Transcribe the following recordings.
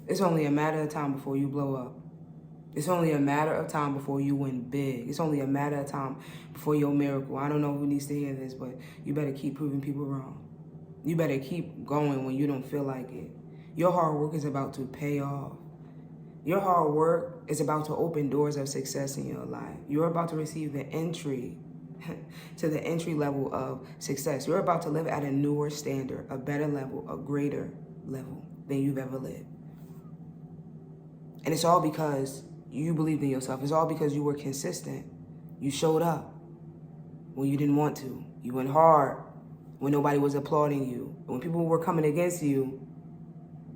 It's only a matter of time before you blow up. It's only a matter of time before you win big. It's only a matter of time before your miracle. I don't know who needs to hear this, but you better keep proving people wrong. You better keep going when you don't feel like it. Your hard work is about to pay off. Your hard work is about to open doors of success in your life. You're about to receive the entry to the entry level of success. You're about to live at a newer standard, a better level, a greater level than you've ever lived. And it's all because you believed in yourself. It's all because you were consistent. You showed up when you didn't want to. You went hard when nobody was applauding you. When people were coming against you,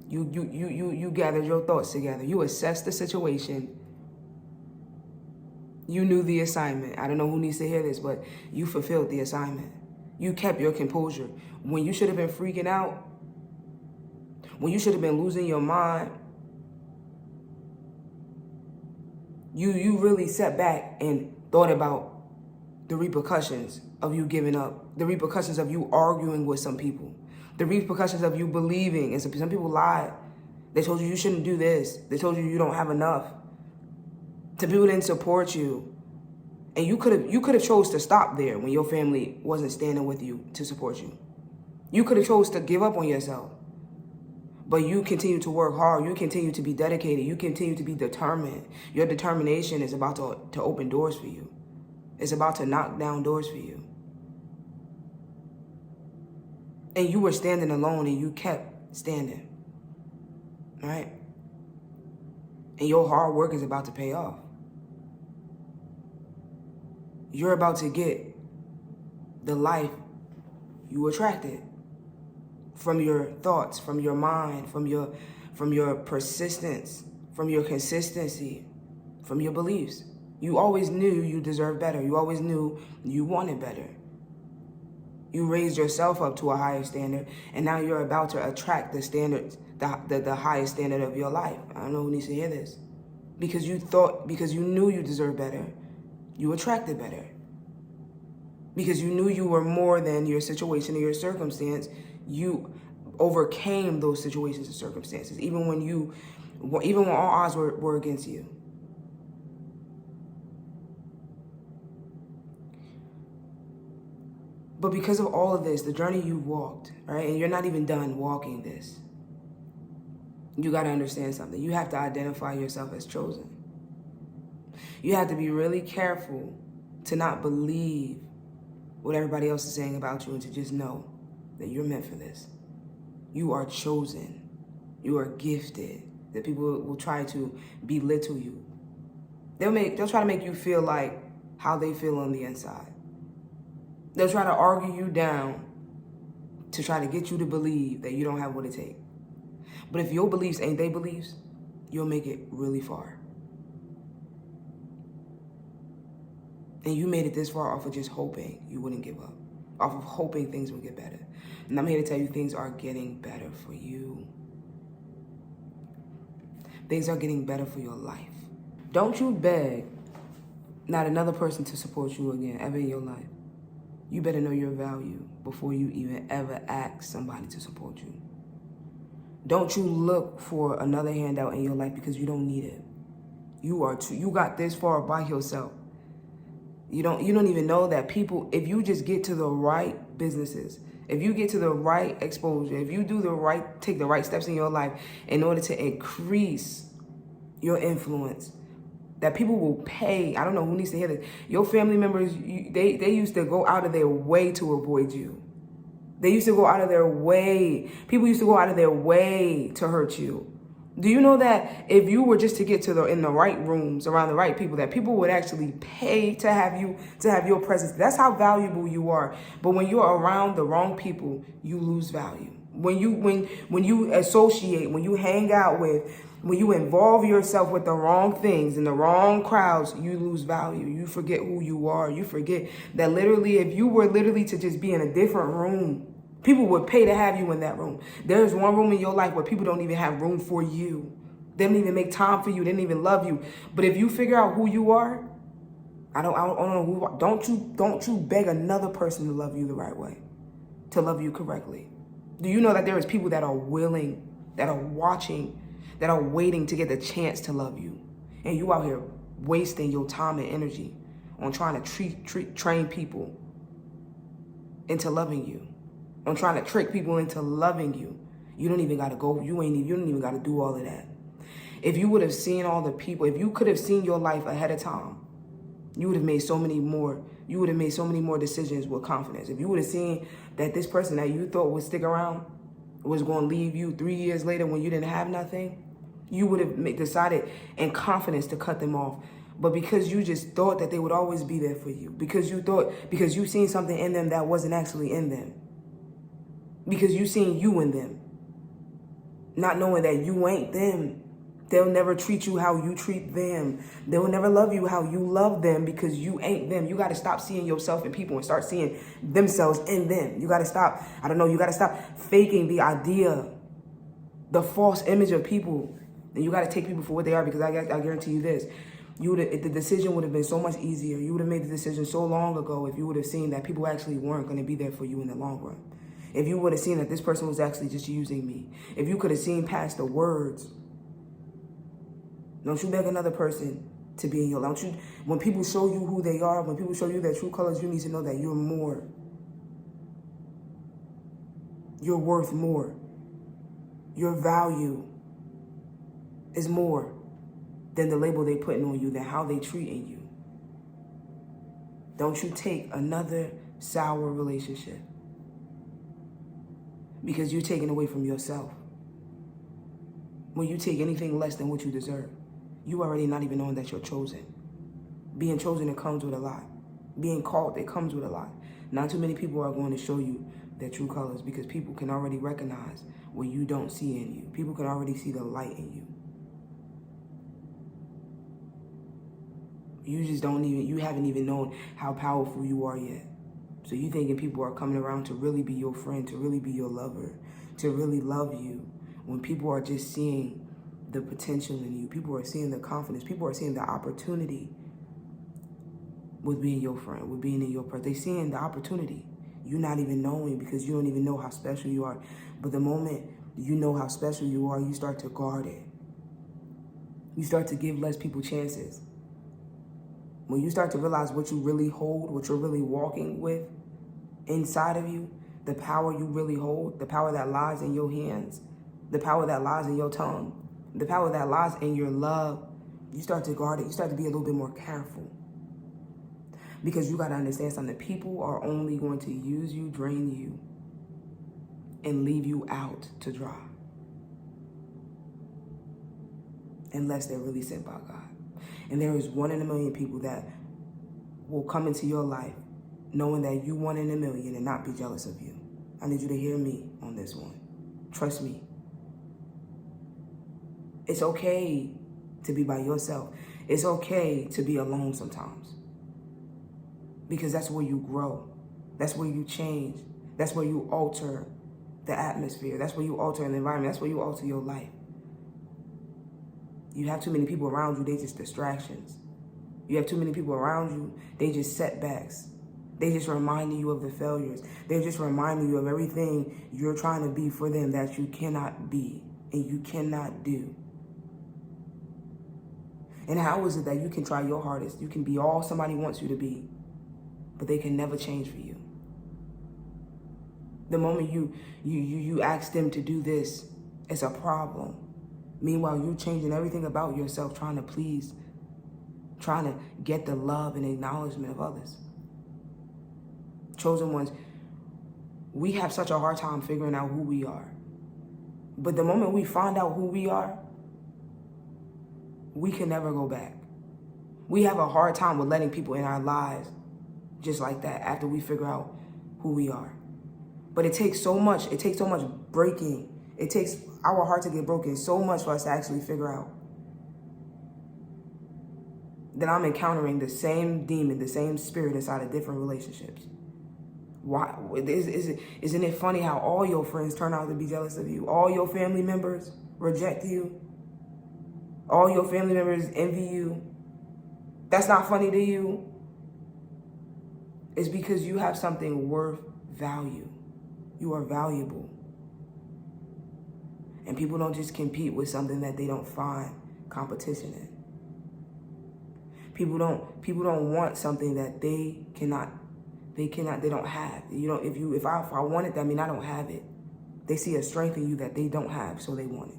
you gathered your thoughts together. You assessed the situation. You knew the assignment. I don't know who needs to hear this, but you fulfilled the assignment. You kept your composure. When you should have been freaking out, when you should have been losing your mind, you really sat back and thought about the repercussions of you giving up, the repercussions of you arguing with some people, the repercussions of you believing. And some people lied. They told you you shouldn't do this. They told you you don't have enough. Some people didn't support you. And you could have chose to stop there when your family wasn't standing with you to support you. You could have chose to give up on yourself. But you continue to work hard. You continue to be dedicated. You continue to be determined. Your determination is about to open doors for you. It's about to knock down doors for you. And you were standing alone and you kept standing. Right? And your hard work is about to pay off. You're about to get the life you attracted. From your thoughts, from your mind, from your persistence, from your consistency, from your beliefs. You always knew you deserved better. You always knew you wanted better. You raised yourself up to a higher standard, and now you're about to attract the standards, the highest standard of your life. I don't know who needs to hear this. Because you knew you deserved better, you attracted better. Because you knew you were more than your situation or your circumstance, you overcame those situations and circumstances, even when all odds were against you. But because of all of this, the journey you've walked, right, and you're not even done walking this, you got to understand something. You have to identify yourself as chosen. You have to be really careful to not believe what everybody else is saying about you and to just know that you're meant for this. You are chosen. You are gifted. That people will try to belittle you. They'll try to make you feel like how they feel on the inside. They'll try to argue you down to try to get you to believe that you don't have what it takes. But if your beliefs ain't their beliefs, you'll make it really far. And you made it this far off of just hoping you wouldn't give up, off of hoping things would get better. And I'm here to tell you things are getting better for you. Things are getting better for your life. Don't you beg not another person to support you again ever in your life. You better know your value before you even ever ask somebody to support you. Don't you look for another handout in your life because you don't need it. You got this far by yourself. You don't even know that people, if you just get to the right businesses, if you get to the right exposure, if you take the right steps in your life in order to increase your influence, that people will pay. I don't know who needs to hear this. Your family members, they used to go out of their way to avoid you. They used to go out of their way. People used to go out of their way to hurt you. Do you know that if you were just to get in the right rooms around the right people, that people would actually pay to have your presence? That's how valuable you are. But when you're around the wrong people, you lose value. When you associate, when you hang out with, when you involve yourself with the wrong things and the wrong crowds, you lose value. You forget who you are. You forget that literally, if you were literally to just be in a different room, people would pay to have you in that room. There's one room in your life where people don't even have room for you. They don't even make time for you. They don't even love you. But if you figure out who you are, I don't know who you are. Don't you beg another person to love you the right way, to love you correctly. Do you know that there is people that are willing, that are watching, that are waiting to get the chance to love you. And you out here wasting your time and energy on trying to train people into loving you, on trying to trick people into loving you. You don't even got to go, you don't even got to do all of that. If you would have seen all the people, if you could have seen your life ahead of time, you would have made so many more decisions with confidence. If you would have seen that this person that you thought would stick around was going to leave you 3 years later when you didn't have nothing, you would have decided in confidence to cut them off. But because you just thought that they would always be there for you, because you seen something in them that wasn't actually in them, because you seen you in them, not knowing that you ain't them. They'll never treat you how you treat them. They'll never love you how you love them, because you ain't them. You got to stop seeing yourself in people and start seeing themselves in them. You got to stop, you got to stop faking the idea, the false image of people. And you got to take people for what they are, because I guarantee you this. The decision would have been so much easier. You would have made the decision so long ago if you would have seen that people actually weren't going to be there for you in the long run. If you would have seen that this person was actually just using me. If you could have seen past the words. Don't you beg another person to be in your life. When people show you who they are, when people show you their true colors, you need to know that you're more. You're worth more. Your value is more than the label they putting on you, than how they treating you. Don't you take another sour relationship because you're taking away from yourself. When you take anything less than what you deserve, you already not even knowing that you're chosen. Being chosen, it comes with a lot. Being called, it comes with a lot. Not too many people are going to show you their true colors, because people can already recognize what you don't see in you. People can already see the light in you. You haven't even known how powerful you are yet. So you thinking people are coming around to really be your friend, to really be your lover, to really love you, when people are just seeing the potential in you. People are seeing the confidence. People are seeing the opportunity with being your friend, with being in your presence. They're seeing the opportunity. You're not even knowing, because you don't even know how special you are. But the moment you know how special you are, you start to guard it. You start to give less people chances. When you start to realize what you really hold, what you're really walking with inside of you, the power you really hold, the power that lies in your hands, the power that lies in your tongue, the power that lies in your love, you start to guard it. You start to be a little bit more careful. Because you got to understand something. People are only going to use you, drain you, and leave you out to dry. Unless they're really sent by God. And there is 1 in a million people that will come into your life knowing that you 1 in a million and not be jealous of you. I need you to hear me on this one. Trust me. It's okay to be by yourself. It's okay to be alone sometimes. Because that's where you grow. That's where you change. That's where you alter the atmosphere. That's where you alter an environment. That's where you alter your life. You have too many people around you, they just distractions. You have too many people around you, they just setbacks. They just reminding you of the failures. They're just reminding you of everything you're trying to be for them that you cannot be and you cannot do. And how is it that you can try your hardest? You can be all somebody wants you to be, but they can never change for you. The moment you ask them to do this, it's a problem. Meanwhile, you're changing everything about yourself, trying to please, trying to get the love and acknowledgement of others. Chosen ones, we have such a hard time figuring out who we are. But the moment we find out who we are, we can never go back. We have a hard time with letting people in our lives just like that after we figure out who we are. But it takes so much breaking. It takes our heart to get broken so much for us to actually figure out that I'm encountering the same demon, the same spirit inside of different relationships. Why? Isn't it funny how all your friends turn out to be jealous of you? All your family members reject you. All your family members envy you. That's not funny to you. It's because you have something worth value. You are valuable. And people don't just compete with something that they don't find competition in. People don't want something that they don't have. You know, if I want it, that means I don't have it. They see a strength in you that they don't have, so they want it.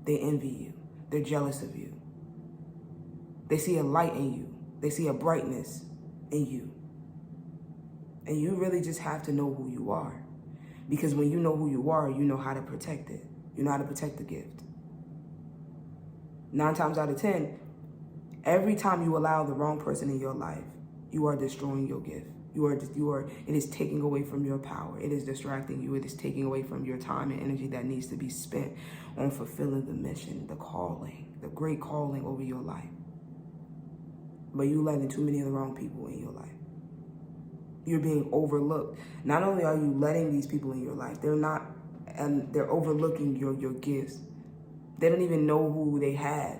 They envy you. They're jealous of you. They see a light in you. They see a brightness in you. And you really just have to know who you are. Because when you know who you are, you know how to protect it. You know how to protect the gift. 9 times out of 10, every time you allow the wrong person in your life, you are destroying your gift. It is taking away from your power. It is distracting you. It is taking away from your time and energy that needs to be spent on fulfilling the mission, the calling, the great calling over your life. But you letting too many of the wrong people in your life. You're being overlooked. Not only are you letting these people in your life, they're overlooking your gifts. They don't even know who they have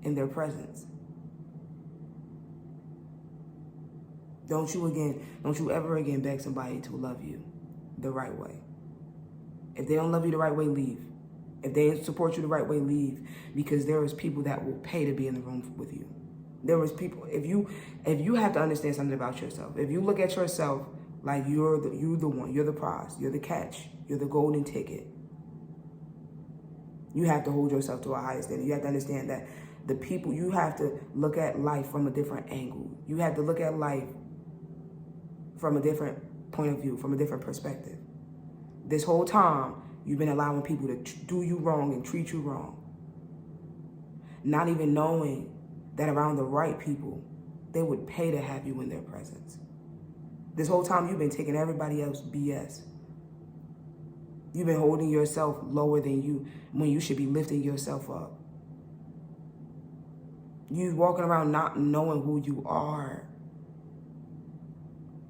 in their presence. Don't you ever again beg somebody to love you the right way. If they don't love you the right way, leave. If they don't support you the right way, leave. Because there is people that will pay to be in the room with you. There is people, if you have to understand something about yourself, if you look at yourself like you're the one, you're the prize, you're the catch, you're the golden ticket, you have to hold yourself to a higher standard. You have to understand that you have to look at life from a different angle. You have to look at life from a different point of view, from a different perspective. This whole time, you've been allowing people to do you wrong and treat you wrong. Not even knowing that around the right people, they would pay to have you in their presence. This whole time, you've been taking everybody else BS. You've been holding yourself lower than you when you should be lifting yourself up. You walking around not knowing who you are.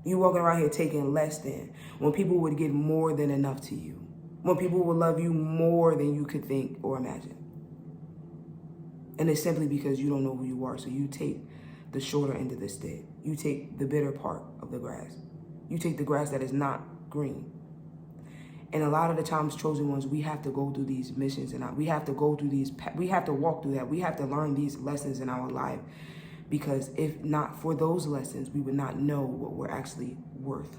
You walking around here taking less than, when people would give more than enough to you. When people would love you more than you could think or imagine. And it's simply because you don't know who you are. So you take the shorter end of the stick. You take the bitter part of the grass. You take the grass that is not green. And a lot of the times, chosen ones, we have to go through these missions and we have to go through we have to walk through that. We have to learn these lessons in our life. Because if not for those lessons, we would not know what we're actually worth.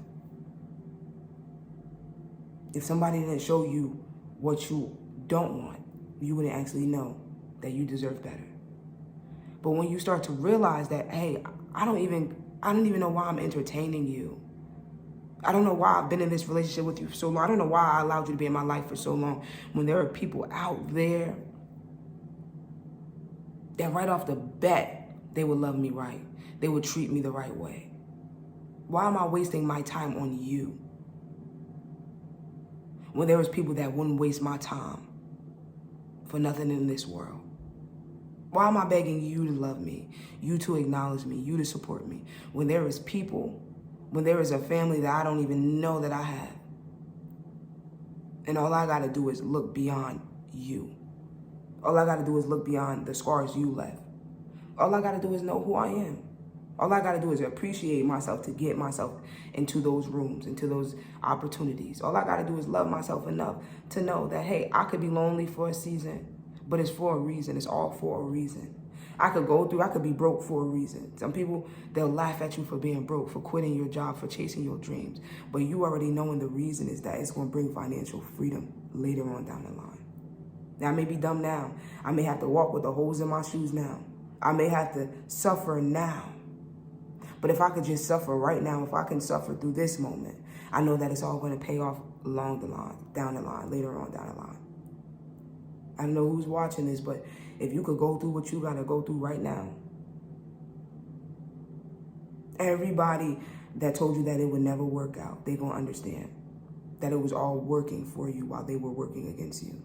If somebody didn't show you what you don't want, you wouldn't actually know that you deserve better. But when you start to realize that, hey, I don't even know why I'm entertaining you. I don't know why I've been in this relationship with you for so long. I don't know why I allowed you to be in my life for so long. When there are people out there that right off the bat, they would love me right. They would treat me the right way. Why am I wasting my time on you? When there was people that wouldn't waste my time for nothing in this world. Why am I begging you to love me, you to acknowledge me, you to support me? When there is people, when there is a family that I don't even know that I have. And all I gotta do is look beyond you. All I gotta do is look beyond the scars you left. All I gotta do is know who I am. All I gotta do is appreciate myself to get myself into those rooms, into those opportunities. All I gotta do is love myself enough to know that, hey, I could be lonely for a season, but it's for a reason. It's all for a reason. I could be broke for a reason. Some people, they'll laugh at you for being broke, for quitting your job, for chasing your dreams. But you already knowing the reason is that it's gonna bring financial freedom later on down the line. Now, I may be dumb now. I may have to walk with the holes in my shoes now. I may have to suffer now. But if I could just suffer right now, if I can suffer through this moment, I know that it's all going to pay off along the line, down the line, later on down the line. I don't know who's watching this, but if you could go through what you got to go through right now, everybody that told you that it would never work out, they're going to understand that it was all working for you while they were working against you.